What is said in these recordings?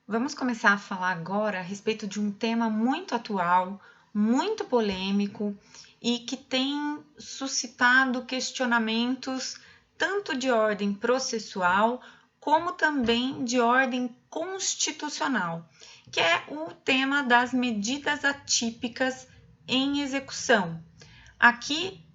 Vamos começar a falar agora a respeito de um tema muito atual, muito polêmico e que tem suscitado questionamentos tanto de ordem processual como também de ordem constitucional, que é o tema das medidas atípicas em execução. Aqui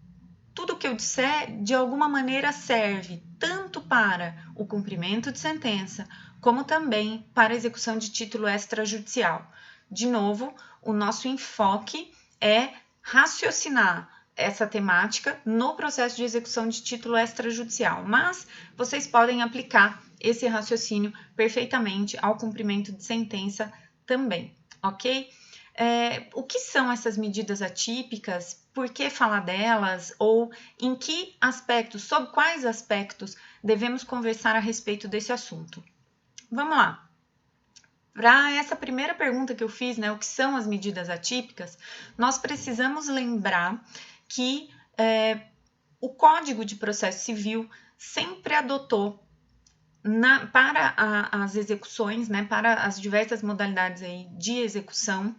tudo que eu disser, de alguma maneira, serve tanto para o cumprimento de sentença, como também para a execução de título extrajudicial. De novo, o nosso enfoque é raciocinar essa temática no processo de execução de título extrajudicial, mas vocês podem aplicar esse raciocínio perfeitamente ao cumprimento de sentença também, ok? O que são essas medidas atípicas? Por que falar delas? Ou em que aspectos, sob quais aspectos devemos conversar a respeito desse assunto? Vamos lá. Para essa primeira pergunta que eu fiz, né, o que são as medidas atípicas, nós precisamos lembrar que o Código de Processo Civil sempre adotou para as execuções, né, para as diversas modalidades aí de execução,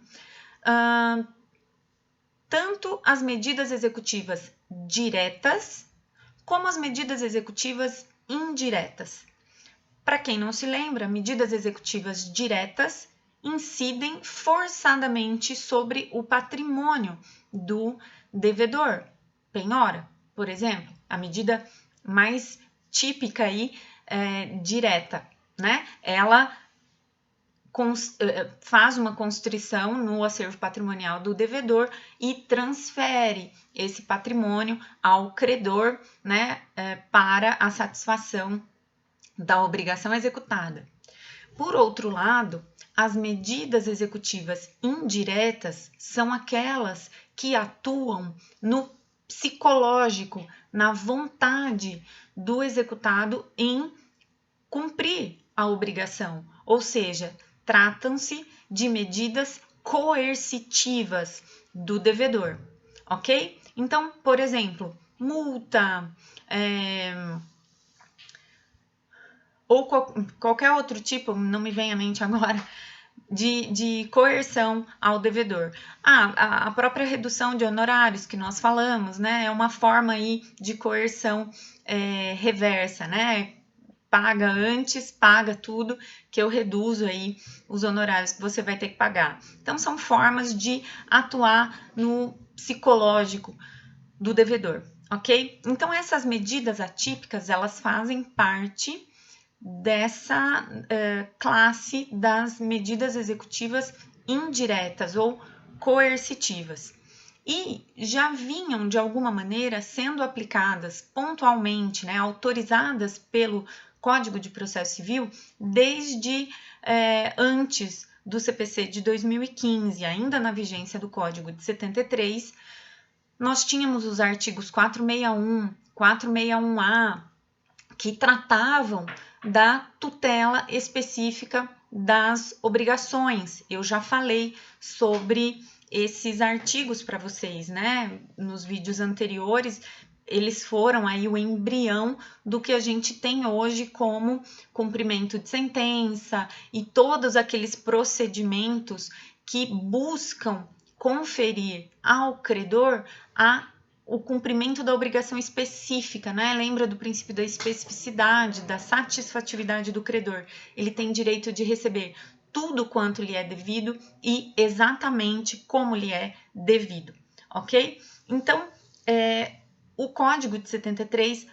tanto as medidas executivas diretas como as medidas executivas indiretas. Para quem não se lembra, medidas executivas diretas incidem forçadamente sobre o patrimônio do devedor. Penhora, por exemplo, a medida mais típica aí, direta, né? Ela faz uma constrição no acervo patrimonial do devedor e transfere esse patrimônio ao credor, né, para a satisfação da obrigação executada. Por outro lado, as medidas executivas indiretas são aquelas que atuam no psicológico, na vontade do executado em cumprir a obrigação, ou seja, tratam-se de medidas coercitivas do devedor, ok? Então, por exemplo, multa, ou qualquer outro tipo, não me vem à mente agora, de coerção ao devedor. A própria redução de honorários que nós falamos, né? É uma forma aí de coerção reversa, né? Paga antes, paga tudo, que eu reduzo aí os honorários que você vai ter que pagar. Então, são formas de atuar no psicológico do devedor, ok? Então, essas medidas atípicas, elas fazem parte dessa classe das medidas executivas indiretas ou coercitivas. E já vinham, de alguma maneira, sendo aplicadas pontualmente, né, autorizadas pelo Código de Processo Civil desde antes do CPC de 2015, ainda na vigência do Código de 73, nós tínhamos os artigos 461, 461A, que tratavam da tutela específica das obrigações. Eu já falei sobre esses artigos para vocês, né? Nos vídeos anteriores, eles foram aí o embrião do que a gente tem hoje como cumprimento de sentença e todos aqueles procedimentos que buscam conferir ao credor o cumprimento da obrigação específica, né? Lembra do princípio da especificidade, da satisfatividade do credor. Ele tem direito de receber tudo quanto lhe é devido e exatamente como lhe é devido, ok? Então, o Código de 73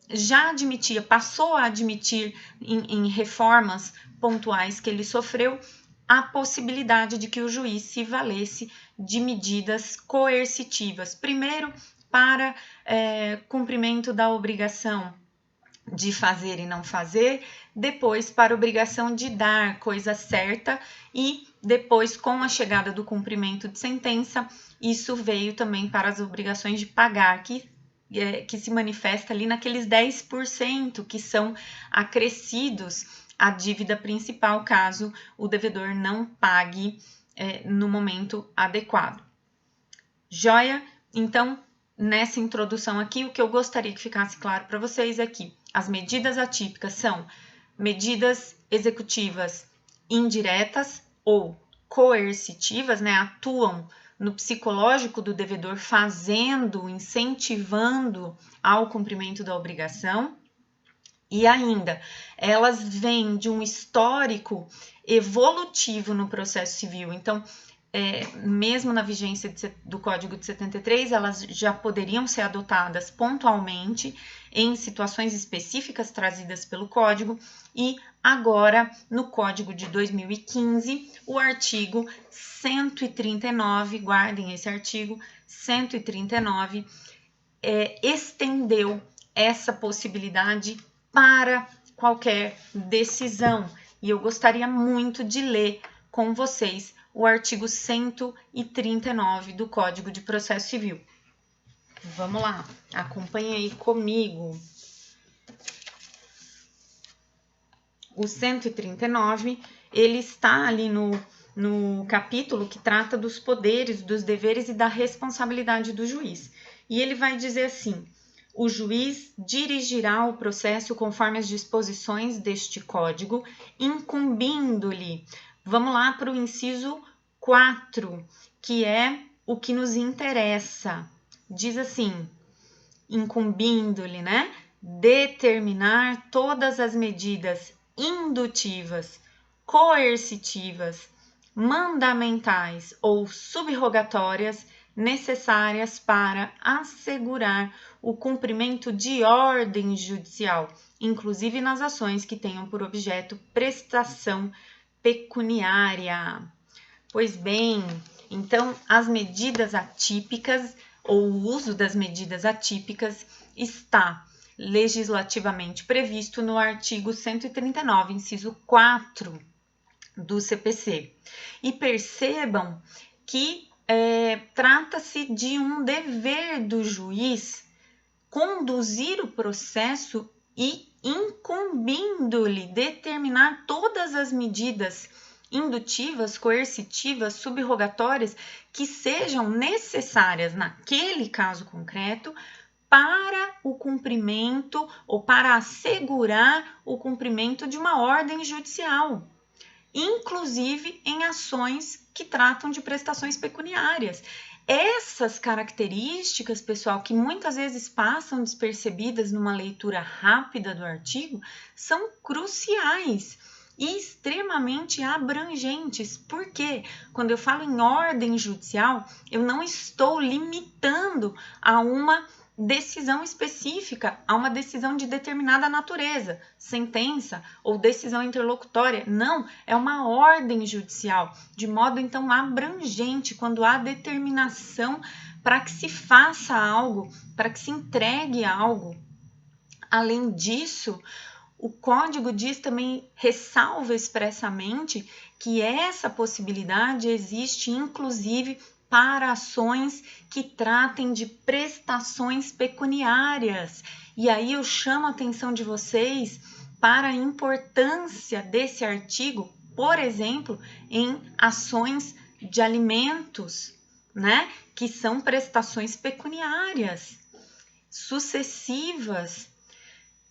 já admitia, passou a admitir em reformas pontuais que ele sofreu, a possibilidade de que o juiz se valesse de medidas coercitivas. Primeiro, para cumprimento da obrigação de fazer e não fazer, depois para a obrigação de dar coisa certa e depois, com a chegada do cumprimento de sentença, isso veio também para as obrigações de pagar, que se manifesta ali naqueles 10% que são acrescidos à dívida principal, caso o devedor não pague no momento adequado. Joia? Então, nessa introdução aqui, o que eu gostaria que ficasse claro para vocês é que as medidas atípicas são medidas executivas indiretas ou coercitivas, né, atuam no psicológico do devedor, incentivando ao cumprimento da obrigação. E ainda, elas vêm de um histórico evolutivo no processo civil. Então, mesmo na vigência do Código de 73, elas já poderiam ser adotadas pontualmente em situações específicas trazidas pelo Código, e agora, no Código de 2015, o artigo 139, guardem esse artigo, 139, estendeu essa possibilidade para qualquer decisão. E eu gostaria muito de ler com vocês o artigo 139 do Código de Processo Civil. Vamos lá, acompanhe aí comigo. O 139, ele está ali no capítulo que trata dos poderes, dos deveres e da responsabilidade do juiz. E ele vai dizer assim: o juiz dirigirá o processo conforme as disposições deste código, incumbindo-lhe. Vamos lá para o inciso 4, que é o que nos interessa. Diz assim, incumbindo-lhe, né? Determinar todas as medidas indutivas, coercitivas, mandamentais ou subrogatórias necessárias para assegurar o cumprimento de ordem judicial, inclusive nas ações que tenham por objeto prestação pecuniária. Pois bem, então as medidas atípicas ou o uso das medidas atípicas está legislativamente previsto no artigo 139, inciso 4 do CPC. E percebam que trata-se de um dever do juiz conduzir o processo e incumbindo-lhe determinar todas as medidas indutivas, coercitivas, subrogatórias que sejam necessárias naquele caso concreto para o cumprimento ou para assegurar o cumprimento de uma ordem judicial, inclusive em ações que tratam de prestações pecuniárias. Essas características, pessoal, que muitas vezes passam despercebidas numa leitura rápida do artigo, são cruciais e extremamente abrangentes. Porque quando eu falo em ordem judicial, eu não estou limitando a uma decisão específica, a uma decisão de determinada natureza, sentença ou decisão interlocutória. Não, é uma ordem judicial, de modo então abrangente, quando há determinação para que se faça algo, para que se entregue algo. Além disso, o Código diz também, ressalva expressamente, que essa possibilidade existe inclusive para ações que tratem de prestações pecuniárias. E aí eu chamo a atenção de vocês para a importância desse artigo, por exemplo, em ações de alimentos, né? Que são prestações pecuniárias sucessivas,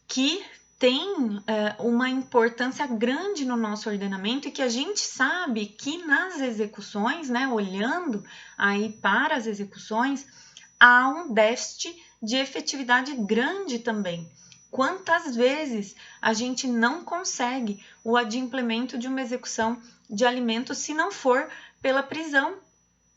que tem uma importância grande no nosso ordenamento e que a gente sabe que nas execuções, né, olhando aí para as execuções, há um déficit de efetividade grande também. Quantas vezes a gente não consegue o adimplemento de uma execução de alimentos se não for pela prisão,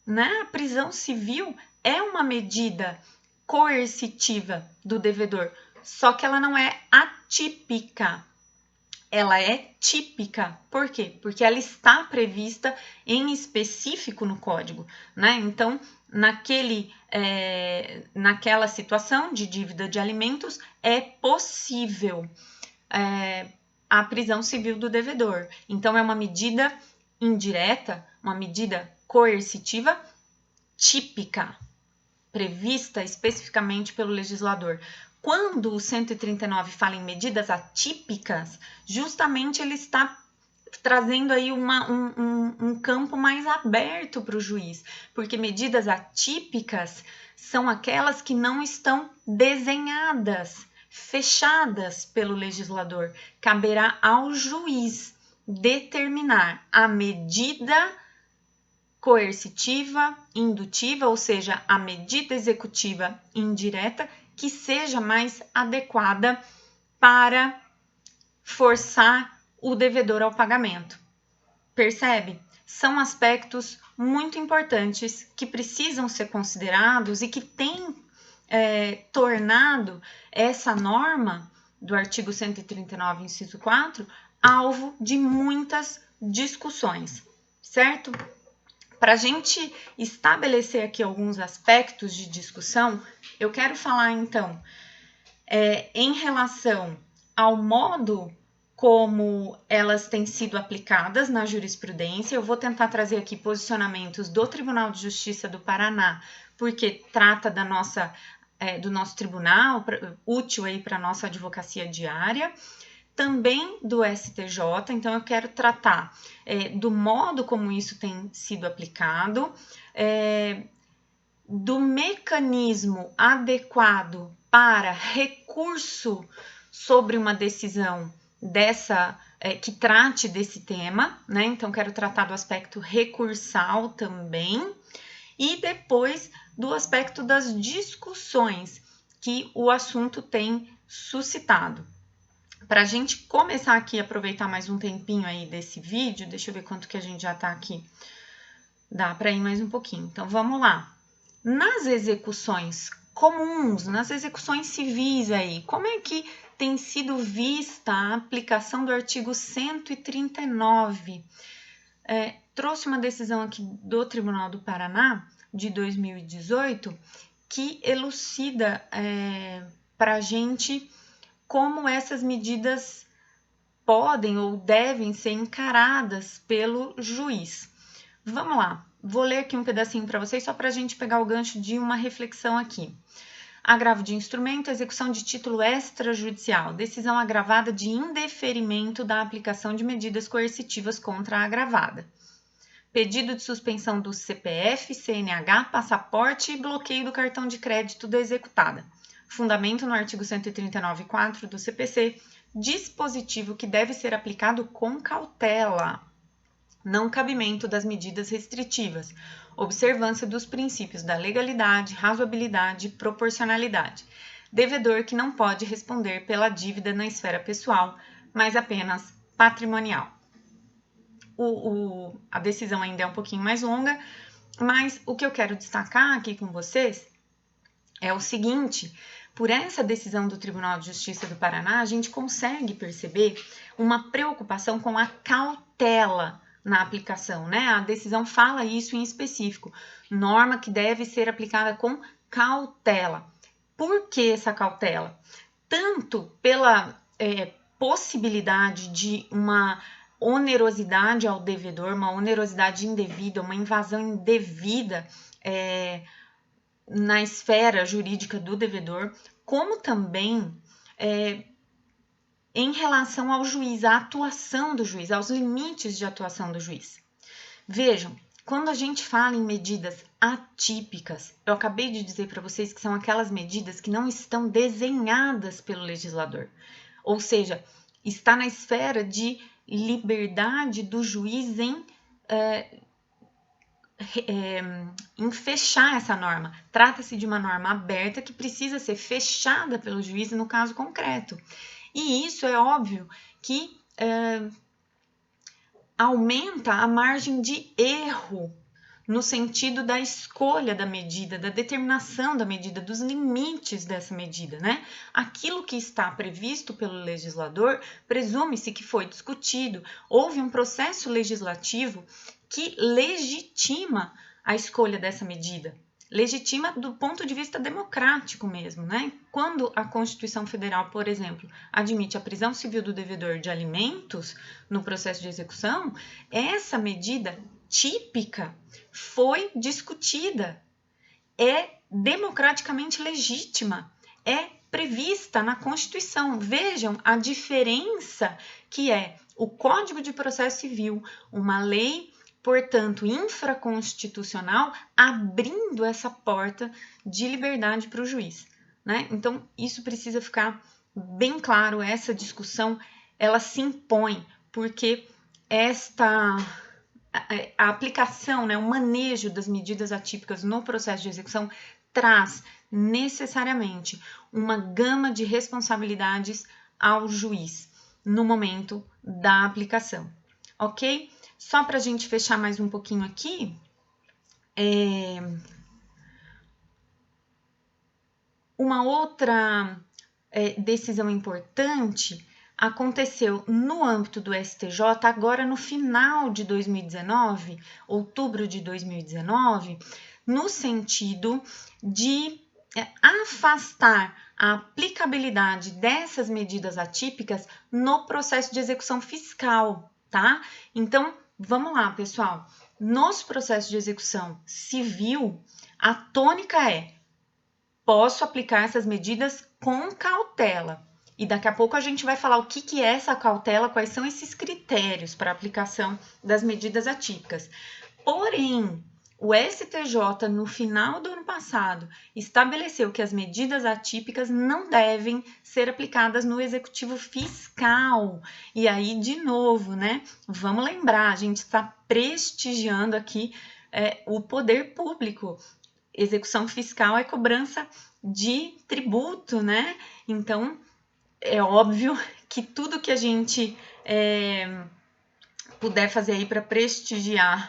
né? A prisão civil é uma medida coercitiva do devedor, só que ela não é atípica, ela é típica. Por quê? Porque ela está prevista em específico no código, né? Então, naquela situação de dívida de alimentos, é possível a prisão civil do devedor. Então, é uma medida indireta, uma medida coercitiva típica, prevista especificamente pelo legislador. Quando o 139 fala em medidas atípicas, justamente ele está trazendo aí um campo mais aberto para o juiz, porque medidas atípicas são aquelas que não estão desenhadas, fechadas pelo legislador. Caberá ao juiz determinar a medida coercitiva, indutiva, ou seja, a medida executiva indireta que seja mais adequada para forçar o devedor ao pagamento. Percebe? São aspectos muito importantes que precisam ser considerados e que têm tornado essa norma do artigo 139, inciso 4, alvo de muitas discussões, certo? Para a gente estabelecer aqui alguns aspectos de discussão, eu quero falar então em relação ao modo como elas têm sido aplicadas na jurisprudência. Eu vou tentar trazer aqui posicionamentos do Tribunal de Justiça do Paraná, porque trata do nosso tribunal, útil aí para a nossa advocacia diária. Também do STJ, então eu quero tratar do modo como isso tem sido aplicado, do mecanismo adequado para recurso sobre uma decisão que trate desse tema, né? Então quero tratar do aspecto recursal também, e depois do aspecto das discussões que o assunto tem suscitado. Para a gente começar aqui a aproveitar mais um tempinho aí desse vídeo, deixa eu ver quanto que a gente já está aqui. Dá para ir mais um pouquinho. Então, vamos lá. Nas execuções comuns, nas execuções civis aí, como é que tem sido vista a aplicação do artigo 139? Trouxe uma decisão aqui do Tribunal do Paraná, de 2018, que elucida para a gente como essas medidas podem ou devem ser encaradas pelo juiz. Vamos lá, vou ler aqui um pedacinho para vocês, só para a gente pegar o gancho de uma reflexão aqui. Agravo de instrumento, execução de título extrajudicial, decisão agravada de indeferimento da aplicação de medidas coercitivas contra a agravada. Pedido de suspensão do CPF, CNH, passaporte e bloqueio do cartão de crédito da executada. Fundamento no artigo 139.4 do CPC, dispositivo que deve ser aplicado com cautela. Não cabimento das medidas restritivas. Observância dos princípios da legalidade, razoabilidade e proporcionalidade. Devedor que não pode responder pela dívida na esfera pessoal, mas apenas patrimonial. A decisão ainda é um pouquinho mais longa, mas o que eu quero destacar aqui com vocês é o seguinte: por essa decisão do Tribunal de Justiça do Paraná, a gente consegue perceber uma preocupação com a cautela na aplicação, né? A decisão fala isso em específico, norma que deve ser aplicada com cautela. Por que essa cautela? Tanto pela possibilidade de uma onerosidade ao devedor, uma onerosidade indevida, uma invasão indevida na esfera jurídica do devedor, como também em relação ao juiz, à atuação do juiz, aos limites de atuação do juiz. Vejam, quando a gente fala em medidas atípicas, eu acabei de dizer para vocês que são aquelas medidas que não estão desenhadas pelo legislador, ou seja, está na esfera de liberdade do juiz em fechar essa norma. Trata-se de uma norma aberta que precisa ser fechada pelo juiz no caso concreto. E isso é óbvio que aumenta a margem de erro no sentido da escolha da medida, da determinação da medida, dos limites dessa medida, né? Aquilo que está previsto pelo legislador, presume-se que foi discutido, houve um processo legislativo que legitima a escolha dessa medida. Legitima do ponto de vista democrático mesmo, né? Quando a Constituição Federal, por exemplo, admite a prisão civil do devedor de alimentos no processo de execução, essa medida típica foi discutida, é democraticamente legítima, é prevista na Constituição. Vejam a diferença que é o Código de Processo Civil, uma lei, portanto, infraconstitucional, abrindo essa porta de liberdade para o juiz, né? Então, isso precisa ficar bem claro, essa discussão, ela se impõe, porque a aplicação, né, o manejo das medidas atípicas no processo de execução traz necessariamente uma gama de responsabilidades ao juiz no momento da aplicação, ok? Só para a gente fechar mais um pouquinho aqui, uma outra decisão importante aconteceu no âmbito do STJ, agora no final de 2019, outubro de 2019, no sentido de afastar a aplicabilidade dessas medidas atípicas no processo de execução fiscal, tá? Então, vamos lá, pessoal. Nos processos de execução civil, a tônica é: posso aplicar essas medidas com cautela. E daqui a pouco a gente vai falar o que é essa cautela, quais são esses critérios para aplicação das medidas atípicas. Porém, o STJ, no final do ano passado, estabeleceu que as medidas atípicas não devem ser aplicadas no executivo fiscal. E aí, de novo, né? Vamos lembrar, a gente está prestigiando aqui o poder público. Execução fiscal é cobrança de tributo, né? Então, é óbvio que tudo que a gente puder fazer aí para prestigiar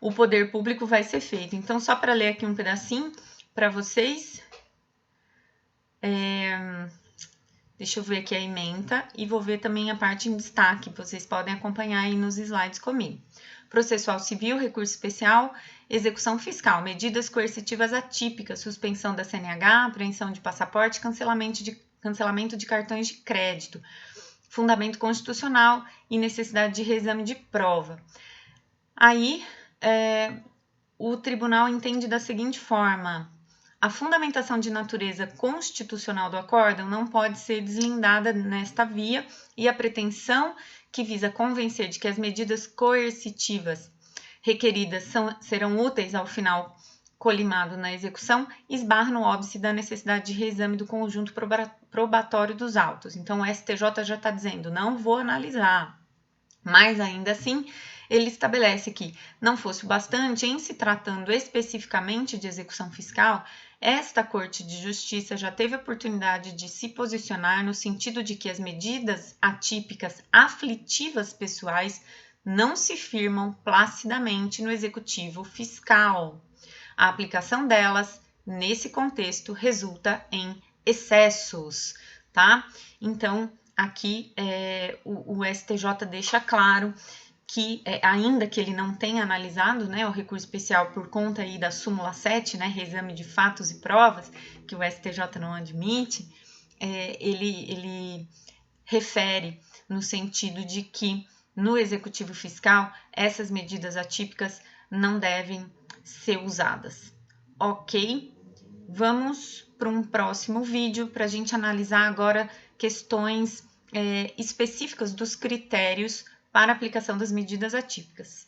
o poder público vai ser feito. Então, só para ler aqui um pedacinho para vocês. Deixa eu ver aqui a ementa e vou ver também a parte em destaque. Vocês podem acompanhar aí nos slides comigo. Processual civil, recurso especial, execução fiscal, medidas coercitivas atípicas, suspensão da CNH, apreensão de passaporte, cancelamento de cartões de crédito, fundamento constitucional e necessidade de reexame de prova. Aí, o tribunal entende da seguinte forma: a fundamentação de natureza constitucional do acórdão não pode ser deslindada nesta via e a pretensão que visa convencer de que as medidas coercitivas requeridas serão úteis ao final colimado na execução esbarra no óbice da necessidade de reexame do conjunto probatório dos autos. Então, o STJ já está dizendo, não vou analisar, mas ainda assim ele estabelece que não fosse o bastante, em se tratando especificamente de execução fiscal, esta Corte de Justiça já teve a oportunidade de se posicionar no sentido de que as medidas atípicas aflitivas pessoais não se firmam placidamente no executivo fiscal. A aplicação delas, nesse contexto, resulta em excessos, tá? Então, aqui o STJ deixa claro que, ainda que ele não tenha analisado, né, o recurso especial por conta aí da súmula 7, né, reexame de fatos e provas, que o STJ não admite, ele refere no sentido de que no executivo fiscal essas medidas atípicas não devem ser usadas. Ok? Vamos para um próximo vídeo para a gente analisar agora questões específicas dos critérios para a aplicação das medidas atípicas.